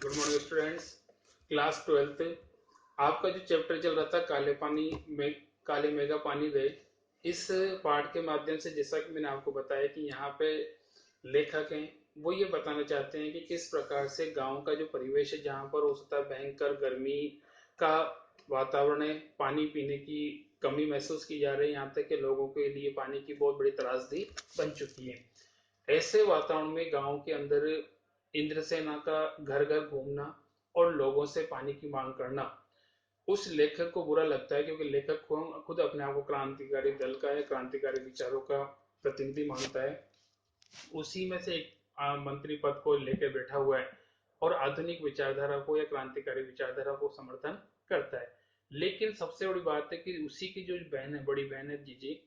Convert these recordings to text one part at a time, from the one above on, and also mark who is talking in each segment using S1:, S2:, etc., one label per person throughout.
S1: Good morning students. Class 12th आपका जो chapter चल रहा था काले पानी में काले मेगा पानी दे, इस पाठ के माध्यम से जैसा कि मैंने आपको बताया कि यहाँ पे लेखक हैं वो ये बताना चाहते हैं कि किस प्रकार से गांव का जो परिवेश है जहाँ पर हो सकता है भयंकर गर्मी का वातावरण है, पानी पीने की कमी महसूस की जा रही है, यहाँ तक कि लोगों के लिए पानी की बहुत बड़ी त्रासदी बन चुकी है। ऐसे वातावरण में गांव के अंदर इंद्रसेना का घर घर घूमना और लोगों से पानी की मांग करना उस लेखक को बुरा लगता है, क्योंकि लेखक को खुद अपने आप को क्रांतिकारी दल का या क्रांतिकारी विचारों का प्रतिनिधि मानता है। उसी में से एक मंत्री पद को लेकर बैठा हुआ है और आधुनिक विचारधारा को या क्रांतिकारी विचारधारा को समर्थन करता है। लेकिन सबसे बड़ी बात है कि उसी की जो बहन है, बड़ी बहन है जीजी,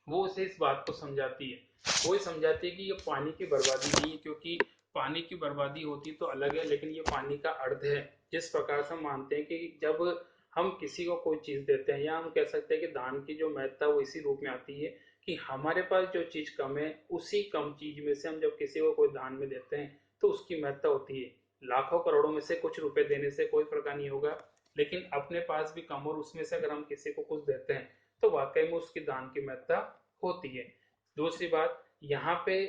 S1: वो उसे इस बात को समझाती है। वो ये समझाती है कि ये पानी की बर्बादी नहीं है, क्योंकि पानी की बर्बादी होती तो अलग है, लेकिन ये पानी का अर्थ है। जिस प्रकार से हम मानते हैं कि जब हम किसी को कोई चीज देते हैं, या हम कह सकते हैं कि दान की जो महत्ता वो इसी रूप में आती है कि हमारे पास जो चीज कम है उसी कम चीज में से हम जब किसी को कोई दान में देते हैं तो उसकी महत्ता होती है। लाखों करोड़ों में से कुछ रुपए देने से कोई फर्क नहीं होगा, लेकिन अपने पास भी कम और उसमें से अगर हम किसी को कुछ देते हैं तो वाकई में उसकी दान की महत्ता होती है। दूसरी बात, यहाँ पे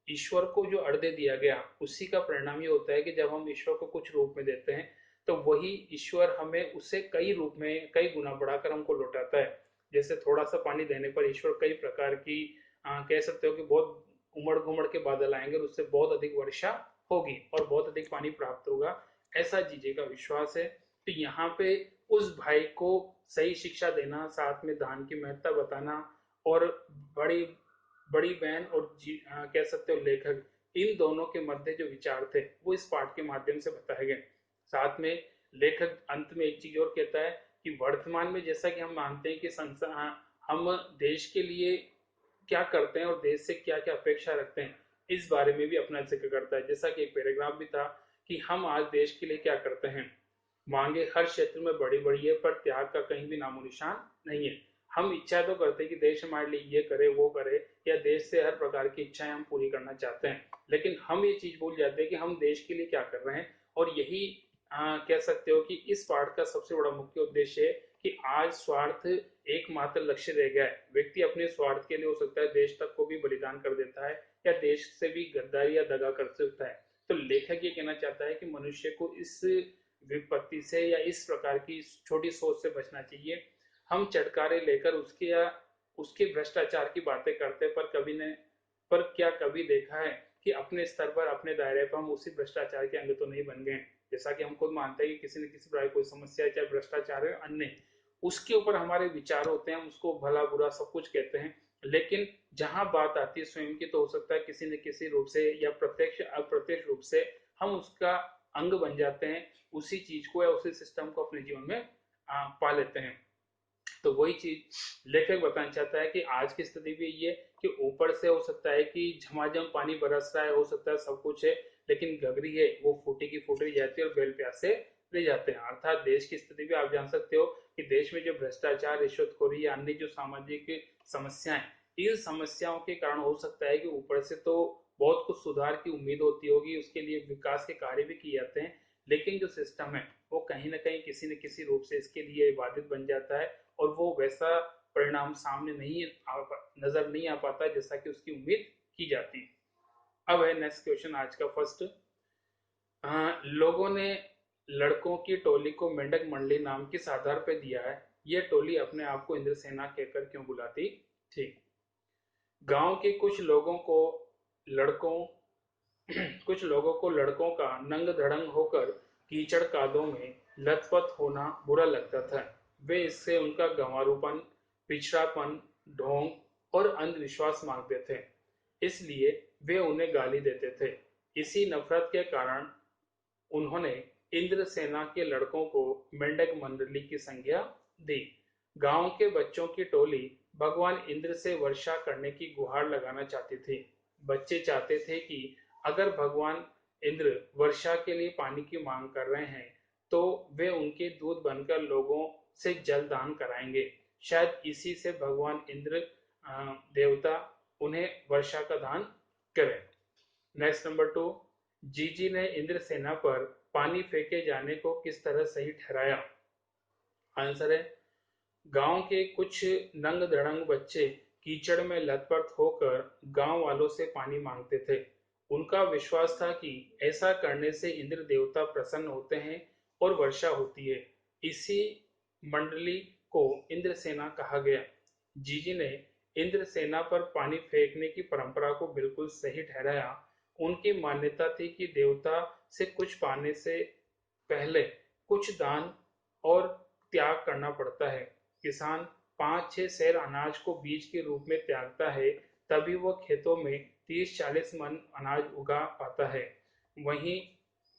S1: ईश्वर को जो अर्घ्य दिया गया उसी का परिणाम ये होता है कि जब हम ईश्वर को कुछ रूप में देते हैं तो वही ईश्वर हमें उसे कई रूप में कई गुना बढ़ाकर हमको लौटाता है। जैसे थोड़ा सा पानी देने पर ईश्वर कई प्रकार की कह सकते हो कि बहुत उमड़ घुमड़ के बादल आएंगे और उससे बहुत अधिक वर्षा होगी और बहुत अधिक पानी प्राप्त होगा, ऐसा जीजे का विश्वास है। तो यहाँ पे उस भाई को सही शिक्षा देना, साथ में दान की महत्ता बताना और बड़ी बड़ी बहन और कह सकते हो लेखक, इन दोनों के मध्य जो विचार थे वो इस पाठ के माध्यम से बताए गए। साथ में लेखक अंत में एक चीज और कहता है कि वर्तमान में जैसा कि हम मानते हैं कि संसार हम देश के लिए क्या करते हैं और देश से क्या क्या अपेक्षा रखते हैं, इस बारे में भी अपना जिक्र करता है। जैसा कि एक पैराग्राफ भी था कि हम आज देश के लिए क्या करते हैं। मांगे हर क्षेत्र में बड़ी बड़ी है पर त्याग का कहीं भी नामो निशान नहीं है। हम इच्छा तो करते हैं कि देश हमारे लिए ये करे वो करे, या देश से हर प्रकार की इच्छाएं हम पूरी करना चाहते हैं, लेकिन हम ये चीज भूल जाते हैं कि हम देश के लिए क्या कर रहे हैं। और यही कह सकते हो कि इस पाठ का सबसे बड़ा मुख्य उद्देश्य है कि आज स्वार्थ एकमात्र लक्ष्य रह गया है। व्यक्ति अपने स्वार्थ के लिए हो सकता है देश तक को भी बलिदान कर देता है या देश से भी गद्दारी या दगा कर सकता है। तो लेखक ये कहना चाहता है कि मनुष्य को इस विपत्ति से या इस प्रकार की छोटी सोच से बचना चाहिए। हम चटकारे लेकर उसके या उसके भ्रष्टाचार की बातें करते हैं, पर कभी ने पर क्या कभी देखा है कि अपने स्तर पर अपने दायरे पर हम उसी भ्रष्टाचार के अंग तो नहीं बन गए। जैसा कि हम खुद मानते हैं कि किसी न किसी प्रकार कोई समस्या है, चाहे भ्रष्टाचार है अन्य, उसके ऊपर हमारे विचार होते हैं, हम उसको भला बुरा सब कुछ कहते हैं। लेकिन जहां बात आती है स्वयं की, तो हो सकता है किसी न किसी रूप से या प्रत्यक्ष अप्रत्यक्ष रूप से हम उसका अंग बन जाते हैं, उसी चीज को या उसी सिस्टम को अपने जीवन में पा लेते हैं। तो वही चीज लेखक बताना चाहता है कि आज की स्थिति भी ये है कि ऊपर से हो सकता है कि झमाझम पानी बरस रहा है, हो सकता है सब कुछ है, लेकिन गगरी है वो फूटी की फूटी जाती है और बैल प्यासे ले जाते हैं। अर्थात देश की स्थिति भी आप जान सकते हो कि देश में जो भ्रष्टाचार, रिश्वतखोरी या अन्य जो सामाजिक समस्याएं, इन समस्याओं के कारण हो सकता है कि ऊपर से तो बहुत कुछ सुधार की उम्मीद होती होगी, उसके लिए विकास के कार्य भी किए जाते हैं, लेकिन जो सिस्टम है वो कहीं ना कहीं किसी न किसी रूप से इसके लिए बाधित बन जाता है और वो वैसा परिणाम सामने नहीं नजर नहीं आ पाता जैसा कि उसकी उम्मीद की जाती है। अब है नेक्स्ट क्वेश्चन आज का फर्स्ट। लोगों ने लड़कों की टोली को मेंढक मंडली नाम किस आधार पर दिया है? ये टोली अपने आप को इंद्रसेना कहकर क्यों बुलाती थी? गांव के लड़कों कुछ लोगों को लड़कों का नंग धड़ंग होकर कीचड़ कादों में लथपथ होना बुरा लगता था। वे इससे उनका गंवारूपन, पिछड़ापन, ढोंग और अंधविश्वास मांगते थे, इसलिए वे उन्हें गाली देते थे। इसी नफरत के कारण उन्होंने इंद्र सेना के लड़कों को मेंढक मंडली की संज्ञा दी। गांव के बच्चों की टोली भगवान इंद्र से वर्षा करने की गुहार लगाना चाहती थी। बच्चे चाहते थे कि अगर भगवान इंद्र वर्षा के लिए पानी की मांग कर रहे हैं तो वे उनके दूत बनकर लोगों से जल दान कराएंगे। शायद इसी से भगवान इंद्र देवता उन्हें वर्षा का दान करें। नेक्स्ट नंबर 2, जीजी ने इंद्रसेना पर पानी फेंके जाने को किस तरह सही ठहराया? आंसर है, गांव के कुछ नंग धड़ंग बच्चे कीचड़ में लथपथ होकर गांव वालों से पानी मांगते थे। उनका विश्वास था कि ऐसा करने से इंद्र देवता प्रसन्न होते हैं और वर्षा होती है। इसी मंडली को इंद्र सेना कहा गया। जीजी ने इंद्र सेना पर पानी फेंकने की परंपरा को बिल्कुल सही ठहराया। उनकी मान्यता थी कि देवता से कुछ पाने से पहले कुछ दान और त्याग करना पड़ता है। किसान 5-6 सेर अनाज को बीज के रूप में त्यागता है, तभी वह खेतों में 30-40 मन अनाज उगा पाता है। वहीं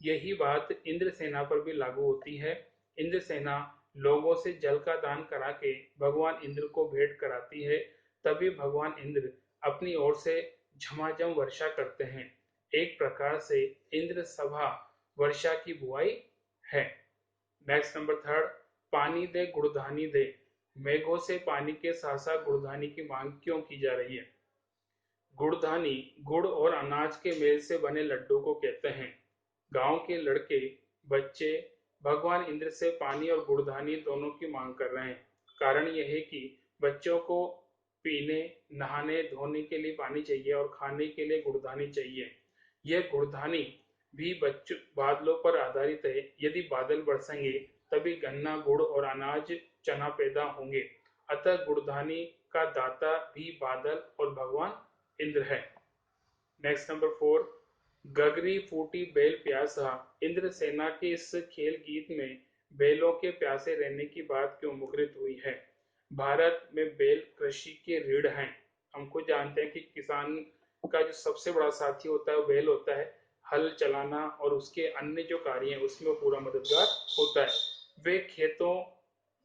S1: यही बात इंद्र सेना पर भी लागू होती है। इंद्र सेना लोगों से जल का दान करा के भगवान इंद्र को भेंट कराती है, तभी भगवान इंद्र अपनी ओर से झमाझम वर्षा करते हैं। एक प्रकार से इंद्र सभा वर्षा की बुआई है। नेक्स्ट नंबर थर्ड, पानी दे गुड़धानी दे। मेघों से पानी के साथ साथ गुड़धानी की मांग क्यों की जा रही है? गुड़धानी गुड़ और अनाज के मेल से बने लड्डू को कहते हैं। गांव के लड़के बच्चे भगवान इंद्र से पानी और गुड़धानी दोनों की मांग कर रहे हैं। कारण यह है कि बच्चों को पीने, नहाने धोने के लिए पानी चाहिए और खाने के लिए गुड़धानी चाहिए। यह गुड़धानी भी बच्चों बादलों पर आधारित है। यदि बादल बरसेंगे तभी गन्ना, गुड़ और अनाज, चना पैदा होंगे। अतः गुड़धानी का दाता भी बादल और भगवान इंद्र है। नेक्स्ट नंबर फोर, गगरी फूटी बैल प्यासा। इंद्र सेना के इस खेल गीत में बैलों के प्यासे रहने की बात क्यों मुखरित हुई है? भारत में बैल कृषि के रीढ़ हैं। हमको जानते हैं कि किसान का जो सबसे बड़ा साथी होता है वो बैल होता है। हल चलाना और उसके अन्य जो कार्य हैं उसमें वो पूरा मददगार होता है। वे खेतों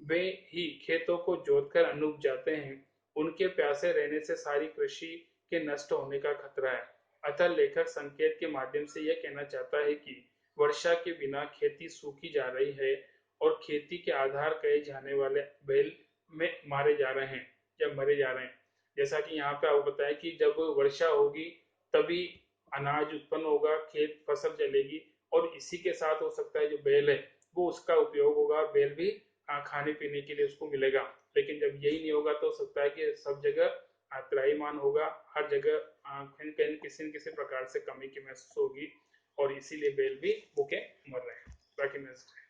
S1: वे ही खेतों को जोतकर अन्न उपजाते हैं। उनके प्यासे रहने से सारी कृषि के नष्ट होने का खतरा है। अतः लेखक संकेत के माध्यम से यह कहना चाहता है कि वर्षा के बिना खेती सूखी जा रही है और खेती के आधार कहे जाने वाले बैल में मारे जा रहे हैं या मरे जा रहे हैं। जैसा कि यहाँ पे आपको बताया कि जब वर्षा होगी तभी अनाज उत्पन्न होगा, खेत फसल चलेगी और इसी के साथ हो सकता है जो बैल है वो उसका उपयोग होगा, बैल भी खाने पीने के लिए उसको मिलेगा। लेकिन जब यही नहीं होगा तो हो सकता है कि सब जगह त्राहीमाम होगा, हर जगह कहीं कहीं किसी न किसी प्रकार से कमी की महसूस होगी और इसीलिए बैल भी भूखे मर रहे हैं। बाकी नेक्स्ट